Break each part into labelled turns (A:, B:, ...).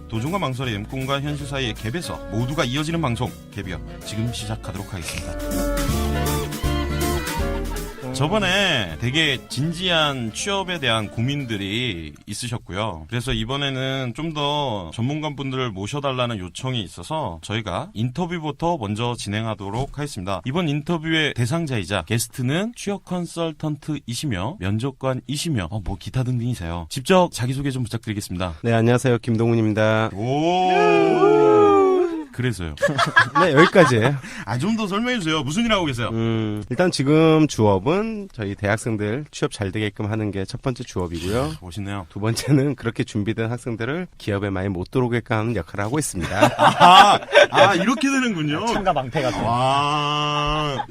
A: 도전과 망설임, 꿈과 현실 사이의 갭에서 모두가 이어지는 방송 갭이요. 지금 시작하도록 하겠습니다. 저번에 되게 진지한 취업에 대한 고민들이 있으셨고요. 그래서 이번에는 좀 더 전문가분들을 모셔달라는 요청이 있어서 저희가 인터뷰부터 먼저 진행하도록 하겠습니다. 이번 인터뷰의 대상자이자 게스트는 취업 컨설턴트이시며 면접관이시며 뭐 기타 등등이세요. 직접 자기소개 좀 부탁드리겠습니다.
B: 네, 안녕하세요. 김동훈입니다.
A: 그래서요.
B: 네, 여기까지예요.
A: 좀 더 설명해주세요. 무슨 일 하고 계세요?
B: 일단 지금 주업은 저희 대학생들 취업 잘 되게끔 하는 게 첫 번째 주업이고요.
A: 멋있네요.
B: 두 번째는 그렇게 준비된 학생들을 기업에 많이 못 들어오게끔 하는 역할을 하고 있습니다.
A: 이렇게 되는군요.
C: 참가 방패 같은.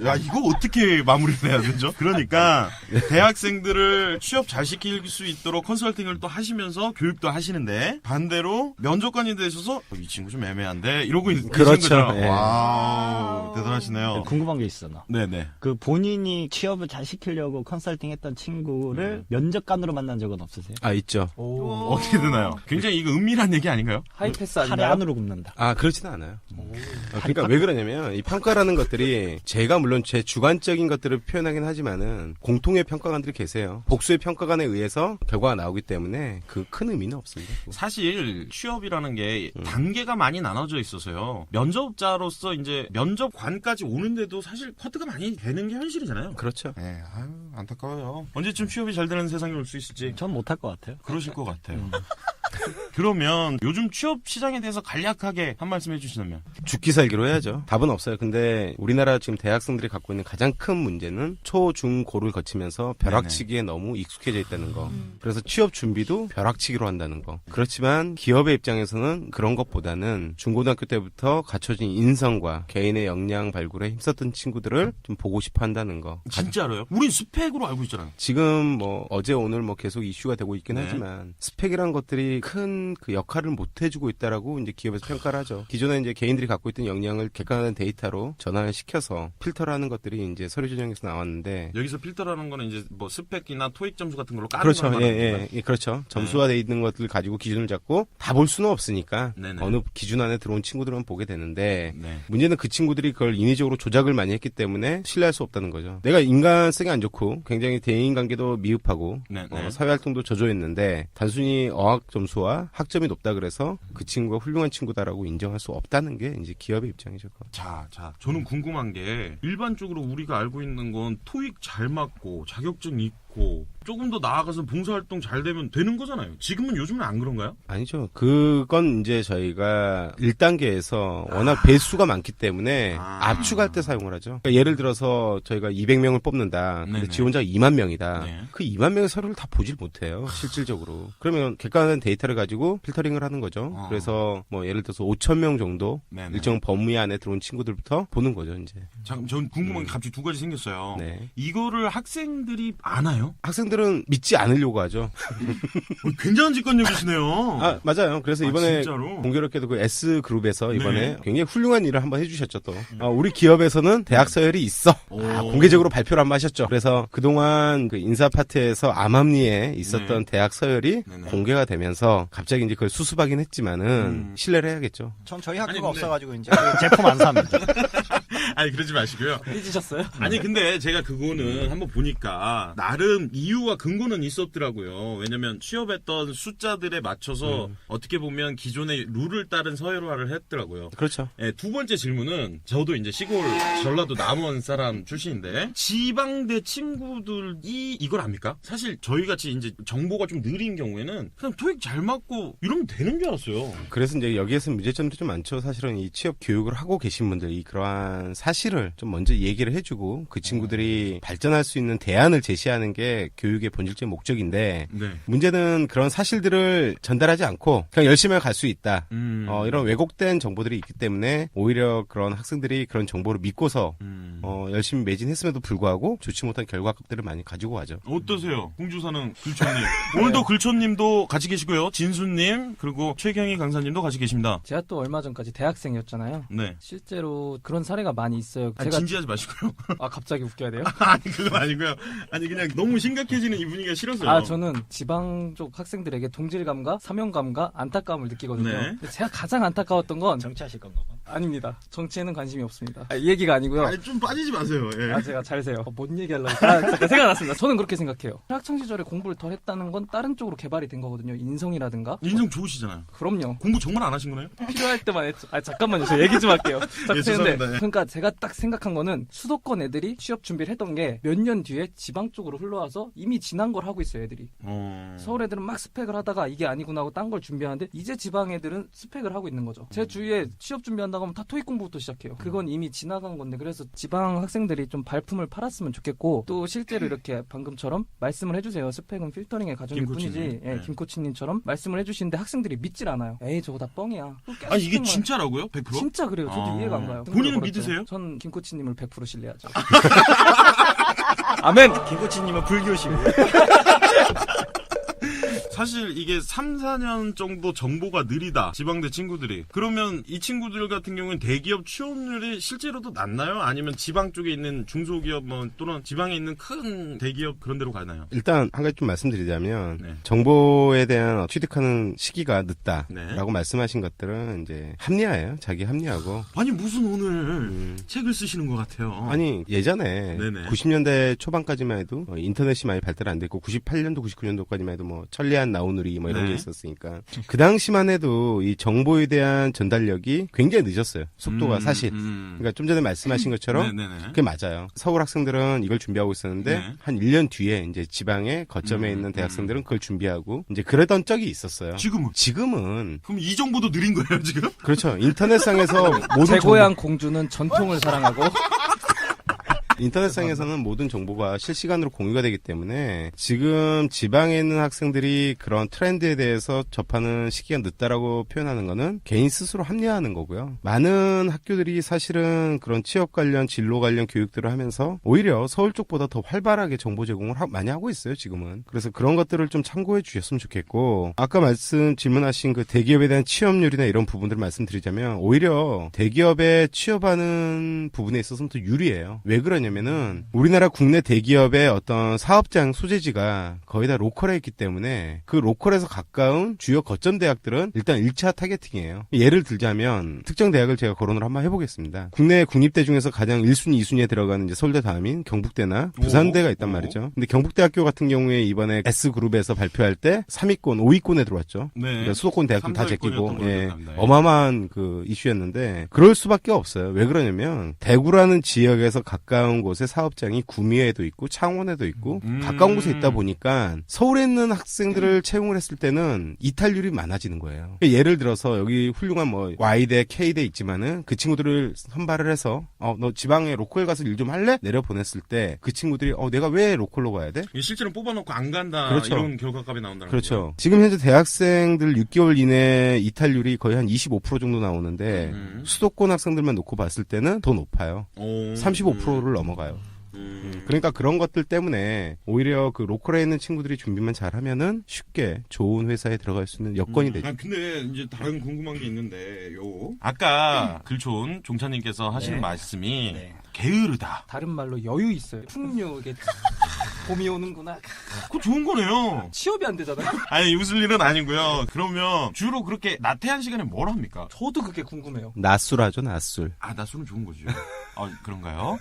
A: 야, 이거 어떻게 마무리를 해야 되죠? 그러니까 대학생들을 취업 잘 시킬 수 있도록 컨설팅을 또 하시면서 교육도 하시는데 반대로 면접관이 되셔서 이 친구 좀 애매한데 이러고 계신
B: 그렇죠.
A: 거죠?
B: 네.
A: 와우, 대단하시네요.
C: 궁금한 게 있어, 나.
A: 네네.
C: 그 본인이 취업을 잘 시키려고 컨설팅 했던 친구를 면접관으로 만난 적은 없으세요?
B: 있죠.
A: 어떻게 되나요? 굉장히 이거 은밀한 얘기 아닌가요?
D: 하이패스
C: 팔에
D: 아닌가요?
C: 안으로 굽는다.
B: 그렇지는 않아요. 그러니까 왜 그러냐면 이 평가라는 것들이 제가 물론 제 주관적인 것들을 표현하긴 하지만은 공통의 평가관들이 계세요. 복수의 평가관에 의해서 결과가 나오기 때문에 그 큰 의미는 없습니다.
A: 사실 취업이라는 게 단계가 많이 나눠져 있어서요. 면접자로서 이제 면접관까지 오는데도 사실 커트가 많이 되는 게 현실이잖아요.
B: 그렇죠.
A: 네, 안타까워요. 언제쯤 취업이 잘 되는 세상이 올 수 있을지.
C: 전 못할 것 같아요.
A: 그러실 것 같아요. 그러면 요즘 취업 시장에 대해서 간략하게 한 말씀 해주시면.
B: 죽기 살기로 해야죠. 답은 없어요. 근데 우리나라 지금 대학생들이 갖고 있는 가장 큰 문제는 초, 중, 고를 거치면서 벼락치기에 너무 익숙해져 있다는 거. 그래서 취업 준비도 벼락치기로 한다는 거. 그렇지만 기업의 입장에서는 그런 것보다는 중고등학교 때부터 갖춰진 인성과 개인의 역량 발굴에 힘썼던 친구들을 좀 보고 싶어 한다는 거.
A: 진짜로요? 우린 스펙으로 알고 있잖아요.
B: 지금 뭐 어제 오늘 뭐 계속 이슈가 되고 있긴
A: 네.
B: 하지만 스펙이란 것들이 큰 그 역할을 못 해주고 있다라고 이제 기업에서 평가를 하죠. 기존에 이제 개인들이 갖고 있던 역량을 객관화된 데이터로 전환을 시켜서 필터라는 것들이 이제 서류 전형에서 나왔는데
A: 여기서 필터라는 거는 이제 뭐 스펙이나 토익 점수 같은 걸로 까는
B: 그렇죠.
A: 거는
B: 예, 그렇죠. 점수화돼 있는 것들 가지고 기준을 잡고 다 볼 수는 없으니까
A: 네네.
B: 어느 기준 안에 들어온 친구들은 보게 되는데
A: 네.
B: 문제는 그 친구들이 그걸 인위적으로 조작을 많이 했기 때문에 신뢰할 수 없다는 거죠. 내가 인간성이 안 좋고 굉장히 대인관계도 미흡하고
A: 네.
B: 사회활동도 저조했는데 단순히 어학 점수와 학점이 높다 그래서 그 친구가 훌륭한 친구다라고 인정할 수 없다는 게 이제 기업의 입장이죠.
A: 자, 저는 궁금한 게 일반적으로 우리가 알고 있는 건 토익 잘 맞고 자격증 있고 조금 더 나아가서 봉사활동 잘 되면 되는 거잖아요. 지금은 요즘은 안 그런가요?
B: 아니죠. 그건 이제 저희가 1단계에서 워낙 배수가 많기 때문에 압축할 때 사용을 하죠. 그러니까 예를 들어서 저희가 200명을 뽑는다. 근데
A: 네네.
B: 지원자가 2만 명이다.
A: 네.
B: 그 2만 명의 서류를 다 보질 못해요. 실질적으로. 그러면 객관화된 데이터를 가지고 필터링을 하는 거죠. 그래서 뭐 예를 들어서 5천 명 정도
A: 네네.
B: 일정 범위 안에 들어온 친구들부터 보는 거죠. 이제.
A: 잠깐, 전 궁금한 게 갑자기 두 가지 생겼어요.
B: 네.
A: 이거를 학생들이 아나요?
B: 학생들은 믿지 않으려고 하죠.
A: 굉장한 직관력이시네요.
B: 맞아요. 그래서 이번에
A: 진짜로?
B: 공교롭게도 그 S그룹에서 이번에
A: 네.
B: 굉장히 훌륭한 일을 한번 해주셨죠, 또. 우리 기업에서는 대학 서열이 있어. 공개적으로 발표를 한번 하셨죠. 그래서 그동안 그 인사 파트에서 암암리에 있었던 대학 서열이
A: 네네.
B: 공개가 되면서 갑자기 이제 그걸 수습하긴 했지만은 신뢰를 해야겠죠.
D: 전 저희 학교가
A: 아니, 근데-
D: 없어가지고 이제
C: 제품 안 삽니다.
A: 아니, 그러지 마시고요.
D: 삐지셨어요?
A: 아니, 근데 제가 그거는 한번 보니까 나름 이유와 근거는 있었더라고요. 왜냐면 취업했던 숫자들에 맞춰서 어떻게 보면 기존의 룰을 따른 서열화를 했더라고요.
B: 그렇죠.
A: 네, 두 번째 질문은 저도 이제 시골 전라도 남원 사람 출신인데 지방대 친구들이 이걸 압니까? 사실 저희 같이 이제 정보가 좀 느린 경우에는 그냥 토익 잘 맞고 이러면 되는 줄 알았어요.
B: 그래서 이제 여기에서 문제점도 좀 많죠. 사실은 이 취업 교육을 하고 계신 분들이 그러한 사실을 좀 먼저 얘기를 해주고 그 친구들이 발전할 수 있는 대안을 제시하는 게 교육의 본질적인 목적인데
A: 네.
B: 문제는 그런 사실들을 전달하지 않고 그냥 열심히 갈 수 있다. 이런 왜곡된 정보들이 있기 때문에 오히려 그런 학생들이 그런 정보를 믿고서 열심히 매진했음에도 불구하고 좋지 못한 결과값들을 많이 가지고 가죠.
A: 어떠세요? 공주사는 글초님. 오늘도 글초님도 같이 계시고요. 진수님 그리고 최경희 강사님도 같이 계십니다.
D: 제가 또 얼마 전까지 대학생이었잖아요.
A: 네.
D: 실제로 그런 사례가 많이 있어요.
A: 아니, 진지하지 마시고요.
D: 아 갑자기 웃겨야 돼요?
A: 아니 그건 아니고요. 아니 그냥 너무 심각해지는 이 분위기가 싫어서요.
D: 아 저는 지방 쪽 학생들에게 동질감과 사명감과 안타까움을 느끼거든요.
A: 네.
D: 근데 제가 가장 안타까웠던 건
C: 정치하실 건가 봐.
D: 아닙니다. 정치에는 관심이 없습니다. 이 얘기가 아니고요.
A: 아니 좀 빠지지 마세요. 예.
D: 아 제가 잘 세요. 뭔 얘기하려고. 잠깐 생각났습니다. 저는 그렇게 생각해요. 학창 시절에 공부를 덜 했다는 건 다른 쪽으로 개발이 된 거거든요. 인성이라든가.
A: 인성 좋으시잖아요.
D: 그럼요.
A: 공부 정말 안 하신 거네요?
D: 필요할 때만 했죠. 아 잠깐만요. 저 얘기 좀 할게요.
A: 예, 죄송합니다. 예.
D: 그러니까 제가 딱 생각한 거는 수도권 애들이 취업 준비를 했던 게 몇 년 뒤에 지방 쪽으로 흘러와서 이미 지난 걸 하고 있어요. 애들이. 서울 애들은 막 스펙을 하다가 이게 아니구나 하고 딴 걸 준비하는데 이제 지방 애들은 스펙을 하고 있는 거죠. 제 주위에 취업 준비한다고 하면 다 토익 공부부터 시작해요. 그건 이미 지나간 건데 그래서 지방 학생들이 좀 발품을 팔았으면 좋겠고 또 실제로 이렇게 방금처럼 말씀을 해주세요. 스펙은 필터링의 과정일 뿐이지.
A: 김코치님.
D: 예,
A: 네.
D: 김코치님처럼 말씀을 해주시는데 학생들이 믿질 않아요. 에이 저거 다 뻥이야.
A: 아니 이게
D: 스펙만-
A: 진짜라고요? 100%?
D: 진짜 그래요. 저도 이해가 안 가요.
A: 본인은
D: 그렇죠.
A: 믿으세요?
D: 전 김코치님을 100% 신뢰하죠. 아멘.
C: 김코치님은 불교시고.
A: 사실 이게 3, 4년 정도 정보가 느리다. 지방대 친구들이. 그러면 이 친구들 같은 경우는 대기업 취업률이 실제로도 낮나요? 아니면 지방 쪽에 있는 중소기업 뭐 또는 지방에 있는 큰 대기업 그런 데로 가나요?
B: 일단 한 가지 좀 말씀드리자면
A: 네.
B: 정보에 대한 취득하는 시기가 늦다라고
A: 네.
B: 말씀하신 것들은 이제 합리화예요. 자기 합리화고.
A: 아니 무슨 오늘 책을 쓰시는 것 같아요.
B: 아니 예전에
A: 네네.
B: 90년대 초반까지만 해도 인터넷이 많이 발달 안 됐고 98년도 99년도까지만 해도 뭐 천리안 나우누리 뭐 이런
A: 네.
B: 게 있었으니까 그 당시만 해도 이 정보에 대한 전달력이 굉장히 늦었어요. 속도가 사실. 그러니까 좀 전에 말씀하신 것처럼
A: 네네네.
B: 그게 맞아요. 서울 학생들은 이걸 준비하고 있었는데
A: 네.
B: 한 1년 뒤에 이제 지방의 거점에 있는 대학생들은 그걸 준비하고 이제 그러던 적이 있었어요. 지금은
A: 그럼 이 정보도 느린 거예요 지금?
B: 그렇죠. 인터넷상에서 모든
D: 제
B: 정보,
D: 고향 공주는 전통을 사랑하고
B: 인터넷상에서는 모든 정보가 실시간으로 공유가 되기 때문에 지금 지방에 있는 학생들이 그런 트렌드에 대해서 접하는 시기가 늦다라고 표현하는 거는 개인 스스로 합리화하는 거고요. 많은 학교들이 사실은 그런 취업 관련 진로 관련 교육들을 하면서 오히려 서울 쪽보다 더 활발하게 정보 제공을 많이 하고 있어요 지금은. 그래서 그런 것들을 좀 참고해 주셨으면 좋겠고 아까 질문하신 그 대기업에 대한 취업률이나 이런 부분들을 말씀드리자면 오히려 대기업에 취업하는 부분에 있어서는 더 유리해요. 왜 그러냐면은 우리나라 국내 대기업의 어떤 사업장 소재지가 거의 다 로컬에 있기 때문에 그 로컬에서 가까운 주요 거점 대학들은 일단 1차 타겟팅이에요. 예를 들자면 특정 대학을 제가 거론을 한번 해보겠습니다. 국내 국립대 중에서 가장 1순위, 2순위에 들어가는 이제 서울대 다음인 경북대나 부산대가 있단 말이죠. 근데 경북대학교 같은 경우에 이번에 S그룹에서 발표할 때 3위권, 5위권에 들어왔죠.
A: 네.
B: 그러니까 수도권 대학들 다 제끼고
A: 3, 4위권이었던 걸로
B: 예,
A: 기억합니다. 예.
B: 어마어마한 그 이슈였는데 그럴 수밖에 없어요. 왜 그러냐면 대구라는 지역에서 가까운 곳에 사업장이 구미에도 있고 창원에도 있고 가까운 곳에 있다 보니까 서울에 있는 학생들을 채용을 했을 때는 이탈률이 많아지는 거예요. 예를 들어서 여기 훌륭한 뭐 Y대, K대 있지만은 그 친구들을 선발을 해서 너 지방에 로컬 가서 일 좀 할래? 내려보냈을 때 그 친구들이 내가 왜 로컬로 가야 돼?
A: 실제로 뽑아놓고 안 간다
B: 그렇죠.
A: 이런 결과값이 나온다는
B: 그렇죠.
A: 거고요.
B: 지금 현재 대학생들 6개월 이내 이탈률이 거의 한 25% 정도 나오는데 수도권 학생들만 놓고 봤을 때는 더 높아요. 35%를 넘어가요. 그러니까 그런 것들 때문에 오히려 그 로컬에 있는 친구들이 준비만 잘하면은 쉽게 좋은 회사에 들어갈 수 있는 여건이 되죠.
A: 근데 이제 다른 궁금한 게 있는데 아까 글촌 종차님께서 하시는
C: 네.
A: 말씀이
C: 네.
A: 게으르다.
D: 다른 말로 여유 있어요. 풍류 이게 봄이 오는구나.
A: 그거 좋은 거네요.
D: 취업이 안 되잖아요.
A: 아니 웃을 일은 아니고요. 그러면 주로 그렇게 나태한 시간에 뭘 합니까?
D: 저도 그게 궁금해요.
B: 낮술하죠, 낮술.
A: 낮술은 좋은 거죠. 그런가요?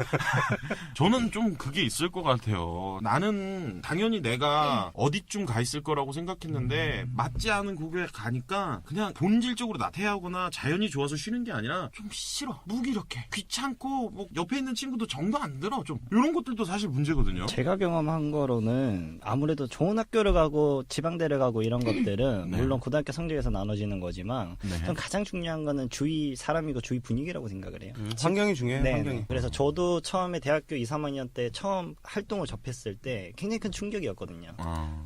A: 저는 좀 그게 있을 것 같아요. 나는 당연히 내가 어디쯤 가 있을 거라고 생각했는데 맞지 않은 곳에 가니까 그냥 본질적으로 나태하거나 자연이 좋아서 쉬는 게 아니라 좀 싫어. 무기력해. 귀찮고 뭐 옆에 있는 친구도 정도 안 들어. 좀 이런 것들도 사실 문제거든요.
C: 제가 경험한 거로는 아무래도 좋은 학교를 가고 지방대를 가고 이런 것들은
A: 네.
C: 물론 고등학교 성적에서 나눠지는 거지만
A: 네.
C: 전 가장 중요한 거는 주위 사람이고 주위 분위기라고 생각을 해요.
B: 환경이 중요해요,
C: 네,
B: 환경이.
C: 네. 그래서 저도 처음에 대학교 2, 3학년 때 처음 활동을 접했을 때 굉장히 큰 충격이었거든요.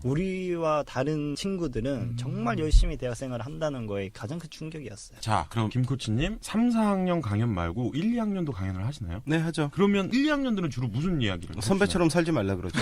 C: 우리와 다른 친구들은 정말 열심히 대학생활을 한다는 거에 가장 큰 충격이었어요.
A: 자, 그럼 김코치님 3, 4학년 강연 말고 1, 2학년도 강연을 하시나요?
B: 네, 하죠.
A: 그러면 1, 2학년들은 주로 무슨 이야기를
B: 선배처럼 살지 말라 그러죠.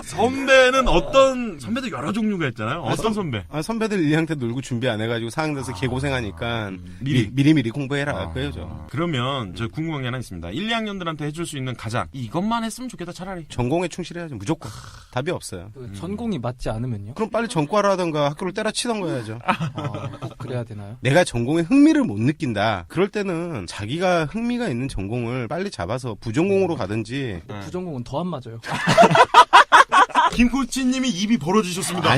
A: 선배는 어떤 선배도 여러 종류가 있잖아요. 어떤 선배?
B: 선배들 1학년 때 놀고 준비 안 해가지고 4학년 돼서 개고생하니까 미리 공부해라 그거죠.
A: 그러면 저 궁금한 게 하나 있습니다. 1, 2학년들한테 해줄 수 있는 가장 이것만 했으면 좋겠다 차라리.
B: 전공에 충실해야죠. 무조건. 답이 없어요.
D: 전공이 맞지 않으면요?
B: 그럼 빨리 전과를 하던가 학교를 때려치던가 해야죠.
D: 꼭 그래야 되나요?
B: 내가 전공에 흥미를 못 느낀다. 그럴 때는 자기가 흥미가 있는 전공을 빨리 잡아서 부전공으로 가든지.
D: 부전공은 더 안 맞아요.
A: 김코치님이 입이 벌어지셨습니다.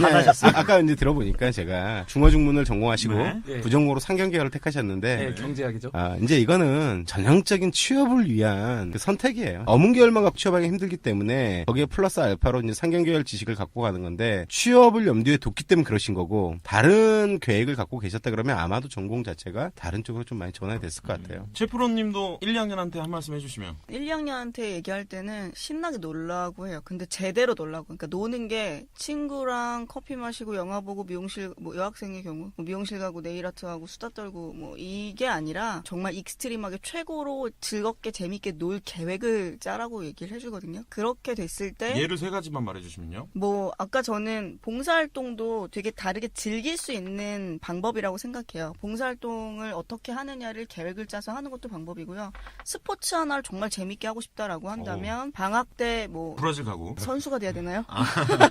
B: 아까 이제 들어보니까 제가 중어중문을 전공하시고
D: 네.
B: 부전공으로 상경계열을 택하셨는데
D: 네, 경제학이죠.
B: 이제 이거는 전형적인 취업을 위한 그 선택이에요. 어문계열만 갖고 취업하기 힘들기 때문에 거기에 플러스 알파로 이제 상경계열 지식을 갖고 가는 건데 취업을 염두에 뒀기 때문에 그러신 거고 다른 계획을 갖고 계셨다 그러면 아마도 전공 자체가 다른 쪽으로 좀 많이 전환이 됐을 것 같아요.
A: 최프로님도 1, 2학년한테 한 말씀 해주시면.
E: 1, 2학년한테 얘기할 때는 신나게 놀라고 해요. 근데 제대로 놀라고. 그러니까 노는 게 친구랑 커피 마시고 영화 보고 미용실, 뭐 여학생의 경우 뭐 미용실 가고 네일아트 하고 수다 떨고 뭐 이게 아니라 정말 익스트림하게 최고로 즐겁게 재밌게 놀 계획을 짜라고 얘기를 해주거든요. 그렇게 됐을 때
A: 예를 3가지만 말해주시면요.
E: 뭐 아까 저는 봉사활동도 되게 다르게 즐길 수 있는 방법이라고 생각해요. 봉사활동을 어떻게 하느냐를 계획을 짜서 하는 것도 방법이고요. 스포츠 하나를 정말 재밌게 하고 싶다라고 한다면 방학 때 뭐
A: 브라질 가고.
E: 선수가 돼야 되나요?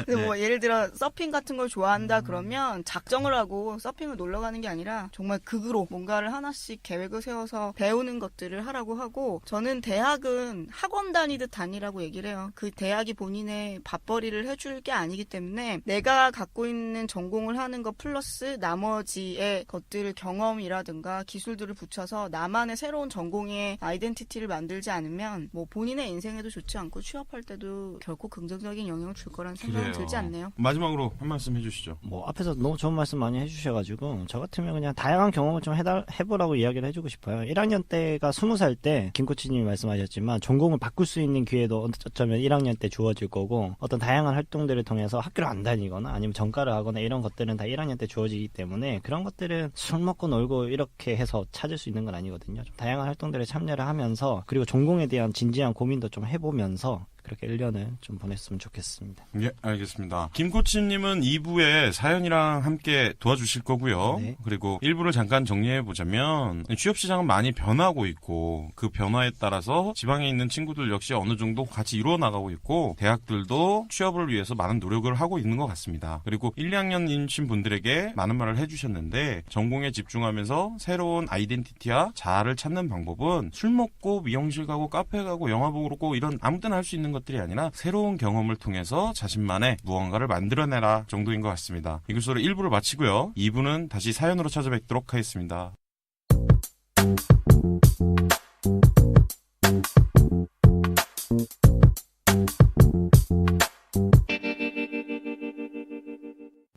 E: 근데 뭐 예를 들어 서핑 같은 걸 좋아한다 그러면 작정을 하고 서핑을 놀러 가는 게 아니라 정말 극으로 뭔가를 하나씩 계획을 세워서 배우는 것들을 하라고 하고 저는 대학은 학원 다니듯 다니라고 얘기를 해요. 그 대학이 본인의 밥벌이를 해줄 게 아니기 때문에 내가 갖고 있는 전공을 하는 것 플러스 나머지의 것들을 경험이라든가 기술들을 붙여서 나만의 새로운 전공의 아이덴티티를 만들지 않으면 뭐 본인의 인생에도 좋지 않고 취업할 때도 결코 긍정적인 영향을 줄 거라는 생각은 들지 않네요.
A: 마지막으로 한 말씀 해주시죠.
C: 뭐 앞에서 너무 좋은 말씀 많이 해주셔가지고 저 같으면 그냥 다양한 경험을 좀 해보라고 이야기를 해주고 싶어요. 1학년 때가 20살 때 김코치님이 말씀하셨지만 전공을 바꿀 수 있는 기회도 어쩌면 1학년 때 주어질 거고 어떤 다양한 활동들을 통해서 학교를 안 다니거나 아니면 전과를 하거나 이런 것들은 다 1학년 때 주어지기 때문에 그런 것들은 술 먹고 놀고 이렇게 해서 찾을 수 있는 건 아니거든요. 좀 다양한 활동들에 참여를 하면서 그리고 전공에 대한 진지한 고민도 좀 해보면서 그렇게 1년을 좀 보냈으면 좋겠습니다.
A: 예, 알겠습니다. 김코치님은 2부에 사연이랑 함께 도와주실 거고요.
C: 네.
A: 그리고 1부를 잠깐 정리해보자면 취업시장은 많이 변하고 있고 그 변화에 따라서 지방에 있는 친구들 역시 어느 정도 같이 이루어나가고 있고 대학들도 취업을 위해서 많은 노력을 하고 있는 것 같습니다. 그리고 1, 2학년이신 분들에게 많은 말을 해주셨는데 전공에 집중하면서 새로운 아이덴티티와 자아를 찾는 방법은 술 먹고 미용실 가고 카페 가고 영화 보고 이런 아무 때나 할 수 있는 것들이 아니라 새로운 경험을 통해서 자신만의 무언가를 만들어내라 정도인 것 같습니다. 이것으로 1부를 마치고요. 2부는 다시 사연으로 찾아뵙도록 하겠습니다.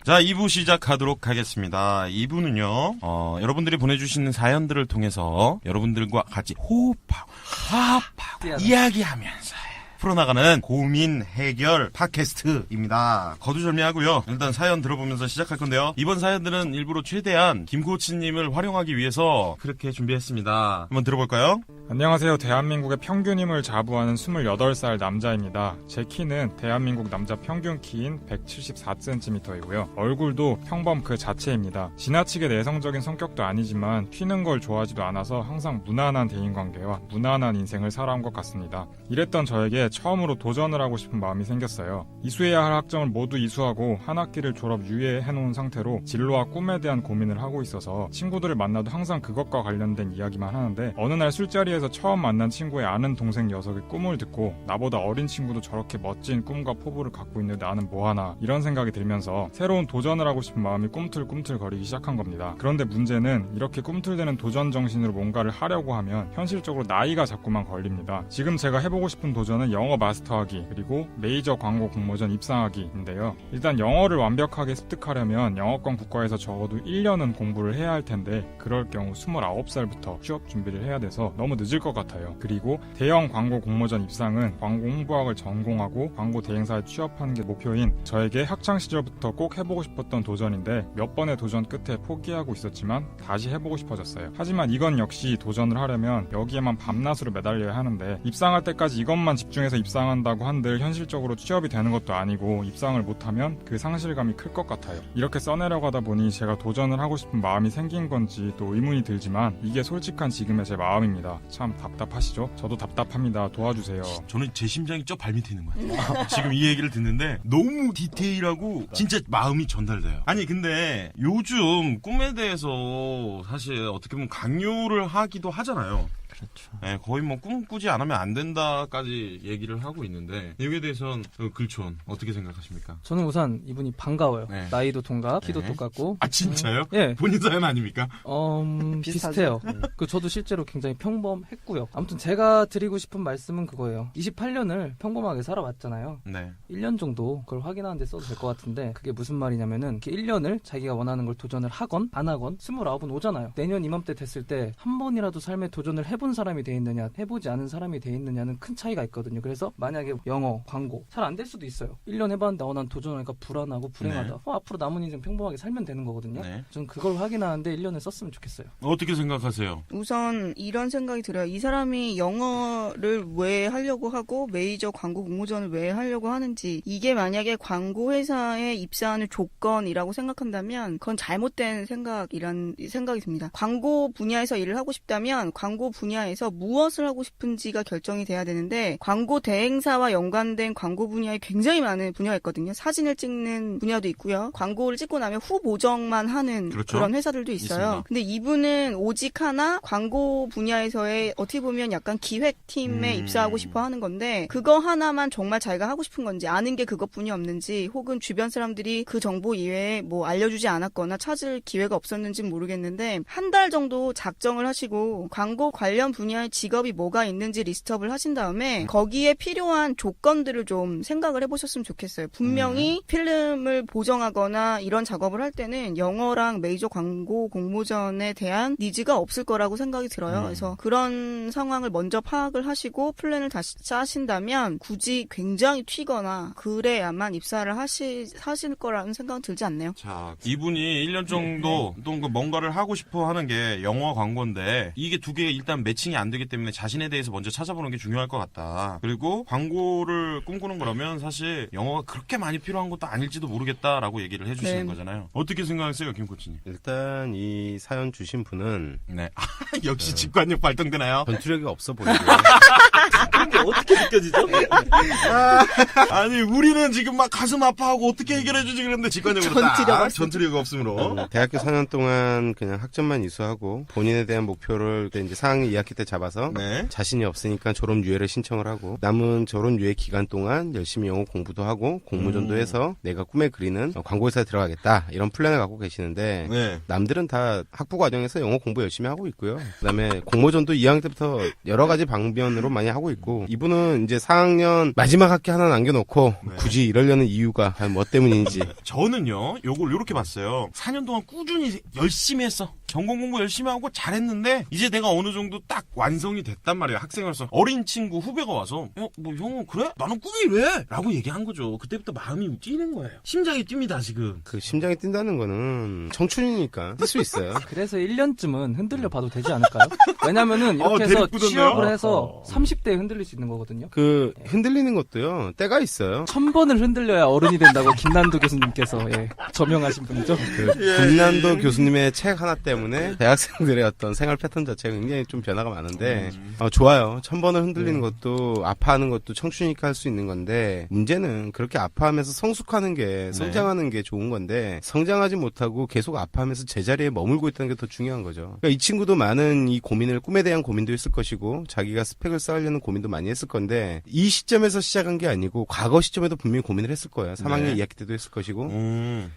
A: 자, 2부 시작하도록 하겠습니다. 2부는요, 여러분들이 보내주시는 사연들을 통해서 여러분들과 같이 호흡하고, 화합하고, 이야기하면서 풀어나가는 고민 해결 팟캐스트입니다. 거두절미하고요. 일단 사연 들어보면서 시작할 건데요. 이번 사연들은 일부러 최대한 김코치님을 활용하기 위해서 그렇게 준비했습니다. 한번 들어볼까요?
F: 안녕하세요. 대한민국의 평균임을 자부하는 28살 남자입니다. 제 키는 대한민국 남자 평균 키인 174cm이고요. 얼굴도 평범 그 자체입니다. 지나치게 내성적인 성격도 아니지만 튀는 걸 좋아하지도 않아서 항상 무난한 대인관계와 무난한 인생을 살아온 것 같습니다. 이랬던 저에게 처음으로 도전을 하고 싶은 마음이 생겼어요. 이수해야 할 학점을 모두 이수하고 한 학기를 졸업 유예해놓은 상태로 진로와 꿈에 대한 고민을 하고 있어서 친구들을 만나도 항상 그것과 관련된 이야기만 하는데 어느 날 술자리에서 처음 만난 친구의 아는 동생 녀석의 꿈을 듣고 나보다 어린 친구도 저렇게 멋진 꿈과 포부를 갖고 있는데 나는 뭐하나 이런 생각이 들면서 새로운 도전을 하고 싶은 마음이 꿈틀꿈틀거리기 시작한 겁니다. 그런데 문제는 이렇게 꿈틀대는 도전 정신으로 뭔가를 하려고 하면 현실적으로 나이가 자꾸만 걸립니다. 지금 제가 해보고 싶은 도전은 영어 마스터하기 그리고 메이저 광고 공모전 입상하기인데요. 일단 영어를 완벽하게 습득하려면 영어권 국가에서 적어도 1년은 공부를 해야 할 텐데 그럴 경우 29살부터 취업 준비를 해야 돼서 너무 늦을 것 같아요. 그리고 대형 광고 공모전 입상은 광고 홍보학을 전공하고 광고 대행사에 취업하는 게 목표인 저에게 학창시절부터 꼭 해보고 싶었던 도전인데 몇 번의 도전 끝에 포기하고 있었지만 다시 해보고 싶어졌어요. 하지만 이건 역시 도전을 하려면 여기에만 밤낮으로 매달려야 하는데 입상할 때까지 이것만 집중해서 대학에서 입상한다고 한들 현실적으로 취업이 되는 것도 아니고 입상을 못하면 그 상실감이 클 것 같아요. 이렇게 써내려가다 보니 제가 도전을 하고 싶은 마음이 생긴 건지 또 의문이 들지만 이게 솔직한 지금의 제 마음입니다. 참 답답하시죠? 저도 답답합니다. 도와주세요.
A: 저는 제 심장이 저 발밑에 있는 것 같아요. 지금 이 얘기를 듣는데 너무 디테일하고 진짜 마음이 전달돼요. 아니 근데 요즘 꿈에 대해서 사실 어떻게 보면 강요를 하기도 하잖아요.
C: 그렇죠.
A: 네, 거의 뭐 꿈꾸지 않으면 안 된다까지 얘기를 하고 있는데 여기에 대해서는 글촌 어떻게 생각하십니까?
D: 저는 우선 이분이 반가워요.
A: 네.
D: 나이도 동갑, 키도
A: 네.
D: 똑같고.
A: 아 진짜요?
D: 예.
A: 본인 사연 아닙니까?
D: 비슷해요. 그 저도 실제로 굉장히 평범했고요. 아무튼 제가 드리고 싶은 말씀은 그거예요. 28년을 평범하게 살아왔잖아요.
A: 네.
D: 1년 정도 그걸 확인하는데 써도 될 것 같은데 그게 무슨 말이냐면은 이렇게 1년을 자기가 원하는 걸 도전을 하건 안 하건 29은 오잖아요. 내년 이맘때 됐을 때 한 번이라도 삶에 도전을 해본 사람이 돼 있느냐 해보지 않은 사람이 돼 있느냐는 큰 차이가 있거든요. 그래서 만약에 영어, 광고 잘 안 될 수도 있어요. 1년 해봤는데 난 도전하니까 불안하고 불행하다.
A: 네.
D: 앞으로 남은 인생 평범하게 살면 되는 거거든요.
A: 네.
D: 전 그걸 확인하는데 1년을 썼으면 좋겠어요.
A: 어떻게 생각하세요?
E: 우선 이런 생각이 들어요. 이 사람이 영어를 왜 하려고 하고 메이저 광고 공모전을 왜 하려고 하는지 이게 만약에 광고 회사에 입사하는 조건이라고 생각한다면 그건 잘못된 생각이란 생각이 듭니다. 광고 분야에서 일을 하고 싶다면 광고 분야에서 무엇을 하고 싶은지가 결정이 돼야 되는데 광고 대행사와 연관된 광고 분야에 굉장히 많은 분야가 있거든요. 사진을 찍는 분야도 있고요. 광고를 찍고 나면 후 보정만 하는
A: 그렇죠.
E: 그런 회사들도 있어요.
A: 있습니다.
E: 근데 이분은 오직 하나 광고 분야에서의 어떻게 보면 약간 기획팀에 입사하고 싶어 하는 건데 그거 하나만 정말 자기가 하고 싶은 건지 아는 게 그것뿐이 없는지 혹은 주변 사람들이 그 정보 이외에 뭐 알려주지 않았거나 찾을 기회가 없었는지는 모르겠는데 한 달 정도 작정을 하시고 광고 관련 분야의 직업이 뭐가 있는지 리스트업을 하신 다음에 거기에 필요한 조건들을 좀 생각을 해보셨으면 좋겠어요. 분명히 필름을 보정하거나 이런 작업을 할 때는 영어랑 메이저 광고 공모전에 대한 니즈가 없을 거라고 생각이 들어요. 그래서 그런 상황을 먼저 파악을 하시고 플랜을 다시 짜신다면 굳이 굉장히 튀거나 그래야만 입사를 하실 거라는 생각은 들지 않네요.
A: 자, 이분이 1년 정도 또 뭔가를 하고 싶어 하는 게 영화 광고인데 이게 두 개 일단 매칭이 안 되기 때문에 자신에 대해서 먼저 찾아보는 게 중요할 것 같다. 그리고 광고를 꿈꾸는 거라면 사실 영어가 그렇게 많이 필요한 것도 아닐지도 모르겠다라고 얘기를 해주시는
E: 네.
A: 거잖아요. 어떻게 생각하세요, 김 코치님?
B: 일단 이 사연 주신 분은
A: 네. 역시 직관력 발동되나요?
B: 전투력이 없어 보이고요.
C: 그런 게 어떻게 느껴지죠?
A: 아니, 우리는 지금 막 가슴 아파하고 어떻게 해결해주지 그랬는데 직관적으로 전투력이 없으므로.
B: 대학교 4년 동안 그냥 학점만 이수하고 본인에 대한 목표를 그때 이제 4학년 2학기 때 잡아서
A: 네.
B: 자신이 없으니까 졸업 유예를 신청을 하고 남은 졸업 유예 기간 동안 열심히 영어 공부도 하고 공모전도 해서 내가 꿈에 그리는 광고회사에 들어가겠다 이런 플랜을 갖고 계시는데
A: 네.
B: 남들은 다 학부 과정에서 영어 공부 열심히 하고 있고요. 그다음에 공모전도 2학년 때부터 여러 가지 방면으로 많이 하고 있고 이분은 이제 4학년 마지막 학기 하나 남겨놓고
A: 네.
B: 굳이 이러려는 이유가 과연 뭐 때문인지
A: 저는요, 요걸 요렇게 봤어요. 4년 동안 꾸준히 열심히 했어. 전공 공부 열심히 하고 잘했는데, 이제 내가 어느 정도 딱 완성이 됐단 말이에요. 학생으로서. 어린 친구, 후배가 와서, 뭐, 형은 그래? 나는 꿈이 이래? 라고 얘기한 거죠. 그때부터 마음이 뛰는 거예요. 심장이 뜁니다, 지금.
B: 그 심장이 뛴다는 거는 청춘이니까 뛸 수 있어요.
D: 그래서 1년쯤은 흔들려 봐도 되지 않을까요? 왜냐면은 이렇게 해서
A: 대립 굳었네요.
D: 취업을 해서 30대에 흔들릴 수 있는 거거든요.
B: 그 흔들리는 것도요 때가 있어요.
D: 1000번을 흔들려야 어른이 된다고 김난도 교수님께서 저명하신 분이죠.
B: 그 김난도 교수님의 책 하나 때문에 대학생들의 어떤 생활 패턴 자체가 굉장히 좀 변화가 많은데 좋아요. 1000번을 흔들리는 것도 아파하는 것도 청춘이니까 할 수 있는 건데 문제는 그렇게 아파하면서 성숙하는 게 성장하는 게 좋은 건데 성장하지 못하고 계속 아파하면서 제자리에 머물고 있다는 게 더 중요한 거죠. 그러니까 이 친구도 많은 이 고민을 꿈에 대한 고민도 했을 것이고 자기가 스펙을 쌓으려는 고민도 많이 했을 건데 이 시점에서 시작한 게 아니고 과거 시점에도 분명히 고민을 했을 거예요. 3학년 2학기 때도 했을 것이고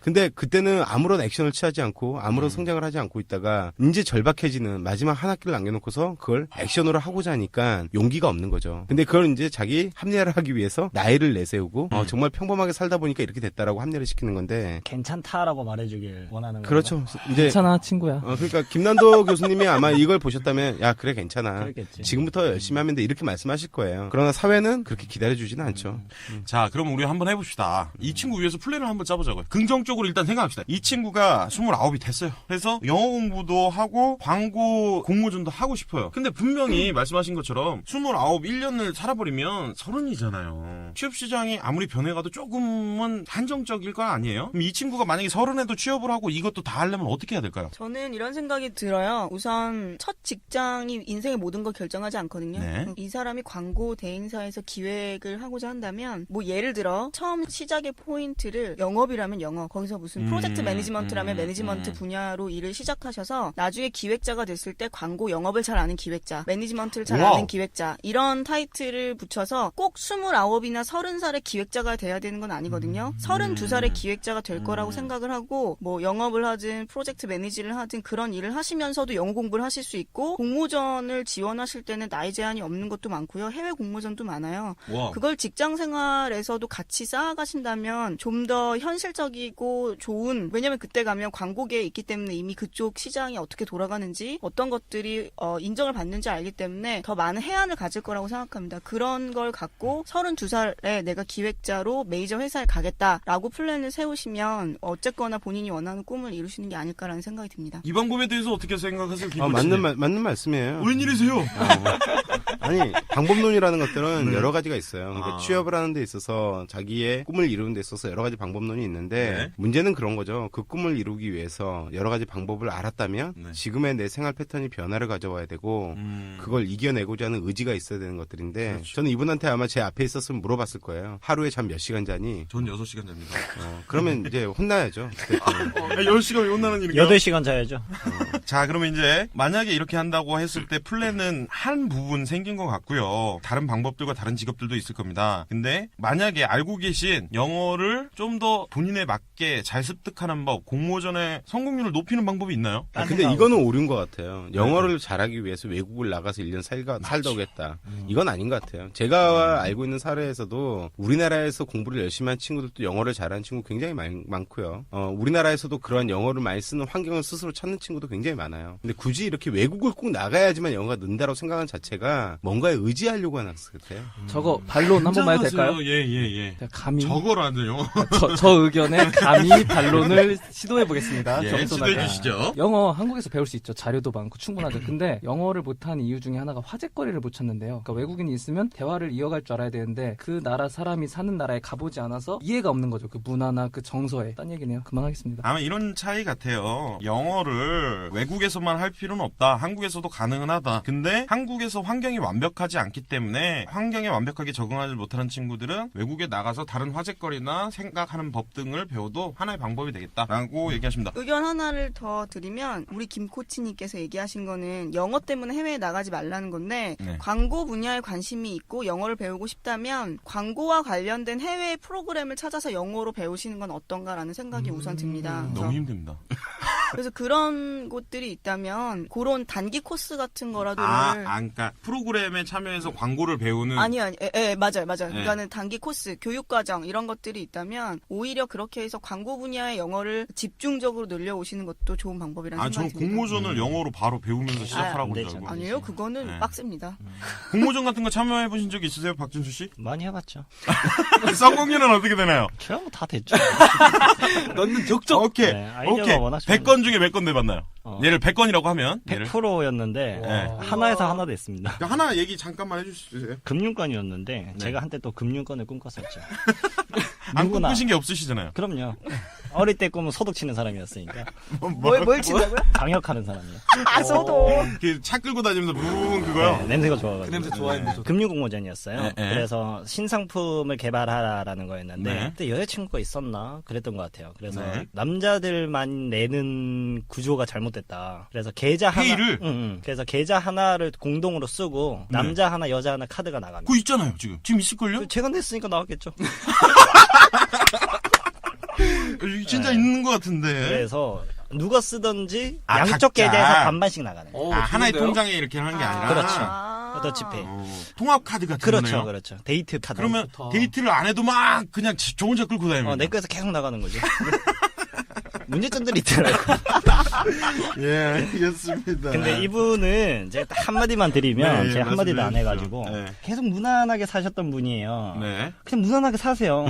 B: 근데 그때는 아무런 액션을 취하지 않고 아무런 성장을 하지 않고 있다가 이제 절박해지는 마지막 한 학기를 남겨놓고서 그걸 액션으로 하고자 하니까 용기가 없는 거죠. 근데 그걸 이제 자기 합리화를 하기 위해서 나이를 내세우고 정말 평범하게 살다 보니까 이렇게 됐다라고 합리화를 시키는 건데
C: 괜찮다라고 말해주길 원하는 거예요.
B: 그렇죠. 이제
D: 괜찮아 친구야.
B: 그러니까 김난도 교수님이 아마 이걸 보셨다면 야 그래 괜찮아.
C: 그렇겠지.
B: 지금부터 열심히 하면 돼 이렇게 말씀하실 거예요. 그러나 사회는 그렇게 기다려주지는 않죠.
A: 자, 그럼 우리 한번 해봅시다. 이 친구 위해서 플랜을 한번 짜보자고요. 긍정적으로 일단 생각합시다. 이 친구가 29이 됐어요. 그래서 영어 공부도 하고 광고 공모전도 하고 싶어요. 근데 분명히 말씀하신 것처럼 29, 1년을 살아버리면 30이잖아요. 취업시장이 아무리 변해가도 조금은 한정적일 거 아니에요? 그럼 이 친구가 만약에 30에도 취업을 하고 이것도 다 하려면 어떻게 해야 될까요?
E: 저는 이런 생각이 들어요. 우선 첫 직장이 인생의 모든 걸 결정하지 않거든요.
A: 네.
E: 이 사람이 광고 대행사에서 기획을 하고자 한다면 뭐 예를 들어 처음 시작의 포인트를 영업이라면 영업, 거기서 무슨 프로젝트 매니지먼트라면 매니지먼트 분야로 일을 시작하셔서 나중에 기획자가 됐을 때 광고 영업을 잘 아는 기획자, 매니지먼트를 잘
A: 와우.
E: 아는 기획자 이런 타이틀을 붙여서 꼭 29이나 30살의 기획자가 돼야 되는 건 아니거든요. 32살의 기획자가 될 거라고 생각을 하고 뭐 영업을 하든 프로젝트 매니지를 하든 그런 일을 하시면서도 영어 공부를 하실 수 있고 공모전을 지원하실 때는 나이 제한이 없는 것도 많고요. 해외 공모전도 많아요.
A: 와.
E: 그걸 직장 생활에서도 같이 쌓아가신다면 좀 더 현실적이고 좋은, 왜냐면 그때 가면 광고계에 있기 때문에 이미 그쪽 시장이 어떻게 돌아가는지 어떤 것들이 인정을 받는지 알기 때문에 더 많은 해안을 가질 거라고 생각합니다. 그런 걸 갖고 32살에 내가 기획자로 메이저 회사에 가겠다라고 플랜을 세우시면 어쨌거나 본인이 원하는 꿈을 이루시는 게 아닐까라는 생각이 듭니다.
A: 이 방법에 대해서 어떻게 생각하세요?
B: 맞는 말씀이에요.
A: 웬일이세요?
B: 아니, 방법론이라는 것들은
A: 네.
B: 여러 가지가 있어요. 그러니까
A: 아.
B: 취업을 하는 데 있어서 자기의 꿈을 이루는 데 있어서 여러 가지 방법론이 있는데
A: 네.
B: 문제는 그런 거죠. 그 꿈을 이루기 위해서 여러 가지 방법을 알았다면
A: 네.
B: 지금의 내 생활 패턴이 변화를 가져와야 되고 그걸 이겨내고자 하는 의지가 있어야 되는 것들인데
A: 그렇죠.
B: 저는 이분한테 아마 제 앞에 있었으면 물어봤을 거예요. 하루에 잠 몇 시간 자니?
A: 전 6시간 잡니다.
B: 그러면 이제 혼나야죠. 그때는.
A: 10시간 왜 혼나는 일인가요?
C: 8시간 자야죠.
A: 자, 그러면 이제 만약에 이렇게 한다고 했을 때 플랜은 한 부분 생긴 것 같고요. 다른 방법들과 다른 직업들도 있을 겁니다. 근데 만약에 알고 계신 영어를 좀 더 본인에 맞게 잘 습득하는 법, 공모전의 성공률을 높이는 방법이 있나요?
B: 근데 이거는 오류인 것 같아요. 영어를 잘하기 위해서 외국을 나가서 1년 살다 오겠다. 이건 아닌 것 같아요. 제가 알고 있는 사례에서도 우리나라에서 공부를 열심히 한 친구들도 영어를 잘하는 친구 굉장히 많고요. 우리나라에서도 그러한 영어를 많이 쓰는 환경을 스스로 찾는 친구도 굉장히 많아요. 근데 굳이 이렇게 외국을 꼭 나가야지만 영어가 는다고 생각하는 자체가 뭔가에 의지하려고 하는 학생 같아요.
D: 저거 반론 한 번만 해도 될까요?
A: 예.
D: 제가 감히
A: 저거라는요.
D: 저 의견에 감히 반론을 시도해 보겠습니다.
A: 예, 시도해 주시죠.
D: 영어 한국에서 배울 수 있죠. 자료도 많고 충분하죠. 근데 영어를 못하는 이유 중에 하나가 화제거리를 못 찾는데요. 그러니까 외국인이 있으면 대화를 이어갈 줄 알아야 되는데 그 나라 사람이 사는 나라에 가보지 않아서 이해가 없는 거죠. 그 문화나 그 정서에. 딴 얘기네요. 그만하겠습니다.
A: 아마 이런 차이 같아요. 영어를 외국에서만 할 필요는 없다. 한국에서도 가능은 하다. 근데 한국에서 환경이 완벽하지 않기 때문에 환경에 완벽하게 적응하지 못하는 친구들은 외국에 나가서 다른 화제거리나 생각하는 법 등을 배워도 하나의 방법이 되겠다라고 얘기하십니다.
E: 의견 하나를 더 드리면 우리 김 코치님께서 얘기하신 거는 영어 때문에 해외에 나가지 말라는 건데
A: 네.
E: 광고 분야에 관심이 있고 영어를 배우고 싶다면 광고와 관련된 해외 프로그램을 찾아서 영어로 배우시는 건 어떤가라는 생각이 우선 듭니다.
A: 너무 힘듭니다.
E: 그래서 그런 곳들이 있다면 그런 단기 코스 같은 거라도를
A: 그러니까 프로그램에 참여해서 광고를 배우는
E: 맞아요. 그러니까는 단기 코스, 교육 과정 이런 것들이 있다면 오히려 그렇게 해서 광고 분야의 영어를 집중적으로 늘려오시는 것도 좋은 방법이라는
A: 저는
E: 생각이 듭니다.
A: 공모전을 영어로 바로 배우면서 시작하라고
C: 안
A: 줄
C: 되죠.
A: 알고.
E: 아니에요, 그거는
A: 네.
E: 빡셉니다.
A: 공모전 같은 거 참여해 보신 적 있으세요, 박진수 씨?
C: 많이 해봤죠.
A: 성공률은 어떻게 되나요?
C: 저랑 다 됐죠.
D: 넣는 적적.
A: 오케이.
C: 네, 아이디어가 워낙
A: 100건 중에 몇 건 내봤나요? 예를 100건이라고 하면
C: 100%였는데
A: 네.
C: 하나에서 하나 됐습니다.
A: 하나 얘기 잠깐만 해줄 수 있으세요?
C: 금융권이었는데 제가 한때 또 금융권을 꿈꿨었죠.
A: 안
C: 누구나.
A: 꿈꾸신 게 없으시잖아요.
C: 그럼요. 어릴 때 꿈은 소독 치는 사람이었으니까
E: 뭘 친다고요?
C: 장역하는 사람이요.
E: 저도.
A: 차 끌고 다니면서 부릉 그거요?
C: 네, 냄새가 좋아가지고.
D: 그 냄새 좋아했는데. 저
C: 금융공모전이었어요.
A: 네, 네.
C: 그래서 신상품을 개발하라라는 거였는데
A: 네.
C: 그때 여자친구가 있었나 그랬던 것 같아요. 그래서
A: 네.
C: 남자들만 내는 구조가 잘못됐다. 그래서 계좌 하나,
A: 페이를?
C: 그래서 계좌 하나를 공동으로 쓰고
A: 네.
C: 남자 하나, 여자 하나 카드가 나갑니다.
A: 그거 있잖아요, 지금 있을걸요?
C: 제가 냈으니까 나왔겠죠.
A: 진짜
C: 네.
A: 있는 것 같은데.
C: 그래서 누가 쓰든지
A: 아,
C: 양쪽
A: 각자.
C: 계좌에서 반반씩 나가는 거예요.
A: 하나의
D: 좋은데요?
A: 통장에 이렇게 하는 게 아니라.
C: 그렇죠. 더치페이.
A: 통합 카드 같은
C: 그렇죠,
A: 거네요.
C: 그렇죠. 데이트 카드.
A: 그러면
D: 좋다.
A: 데이트를 안 해도 막 그냥 저 혼자 끌고 다니면.
C: 내 거에서 계속 나가는 거죠. 문제점들이 있더라고요.
A: 예, 알겠습니다.
C: 근데 이분은 제가 딱 한마디만 드리면
A: 네,
C: 제가 한마디도 안
A: 말씀해
C: 해가지고
A: 주십시오. 네.
C: 계속 무난하게 사셨던 분이에요.
A: 네.
C: 그냥 무난하게 사세요.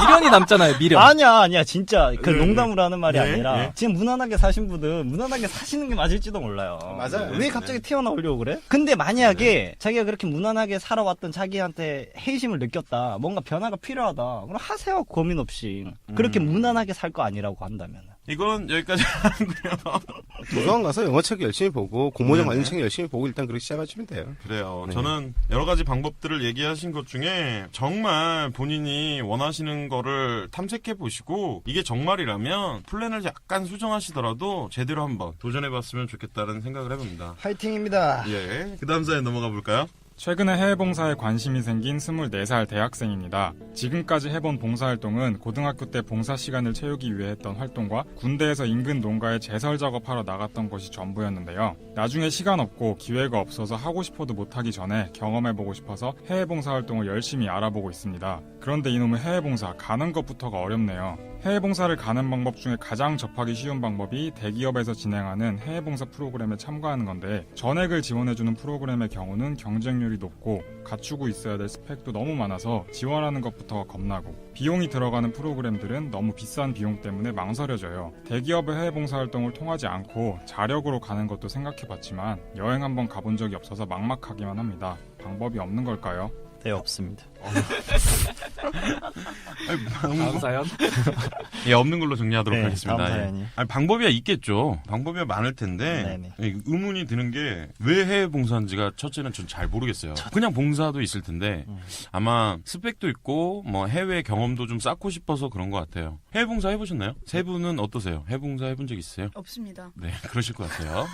D: 미련이 남잖아요. 미련.
C: 아니야 진짜 그
A: 네,
C: 농담으로 하는 말이
A: 네,
C: 아니라
A: 네.
C: 지금 무난하게 사신 분은 무난하게 사시는 게 맞을지도 몰라요.
B: 맞아요.
C: 왜 갑자기 튀어나오려고 그래? 근데 만약에 자기가 그렇게 무난하게 살아왔던 자기한테 회의심을 느꼈다, 뭔가 변화가 필요하다, 그럼 하세요. 고민 없이. 그렇게 무난하게 살 거 아니라고 한다면.
A: 이건 여기까지 하고요.
B: 도서관 가서 영어책 열심히 보고 공모전
A: 네네.
B: 관련 책 열심히 보고 일단 그렇게 시작하시면 돼요.
A: 그래요.
B: 네.
A: 저는 여러 가지 방법들을 얘기하신 것 중에 정말 본인이 원하시는 거를 탐색해 보시고 이게 정말이라면 플랜을 약간 수정하시더라도 제대로 한번 도전해 봤으면 좋겠다는 생각을 해봅니다.
C: 화이팅입니다.
A: 예. 그 다음 사연 넘어가 볼까요?
F: 최근에 해외 봉사에 관심이 생긴 24살 대학생입니다. 지금까지 해본 봉사활동은 고등학교 때 봉사 시간을 채우기 위해 했던 활동과 군대에서 인근 농가에 제설 작업하러 나갔던 것이 전부였는데요. 나중에 시간 없고 기회가 없어서 하고 싶어도 못하기 전에 경험해보고 싶어서 해외 봉사활동을 열심히 알아보고 있습니다. 그런데 이놈의 해외 봉사 가는 것부터가 어렵네요. 해외 봉사를 가는 방법 중에 가장 접하기 쉬운 방법이 대기업에서 진행하는 해외 봉사 프로그램에 참가하는 건데 전액을 지원해주는 프로그램의 경우는 경쟁률이 높고 갖추고 있어야 될 스펙도 너무 많아서 지원하는 것부터가 겁나고 비용이 들어가는 프로그램들은 너무 비싼 비용 때문에 망설여져요. 대기업의 해외 봉사 활동을 통하지 않고 자력으로 가는 것도 생각해봤지만 여행 한번 가본 적이 없어서 막막하기만 합니다. 방법이 없는 걸까요?
C: 네, 없습니다.
D: 다음 사연.
A: 예, 없는 걸로 정리하도록
C: 네,
A: 하겠습니다.
C: 다음
A: 예.
C: 사연이요.
A: 아니, 방법이야 있겠죠. 방법이야 많을 텐데
C: 네네.
A: 예, 의문이 드는 게 왜 해외 봉사인지가 첫째는 전 잘 모르겠어요. 그냥 봉사도 있을 텐데 아마 스펙도 있고 뭐 해외 경험도 좀 쌓고 싶어서 그런 것 같아요. 해외 봉사 해보셨나요? 세 분은 어떠세요? 해외 봉사 해본 적 있어요?
E: 없습니다.
A: 네, 그러실 것 같아요.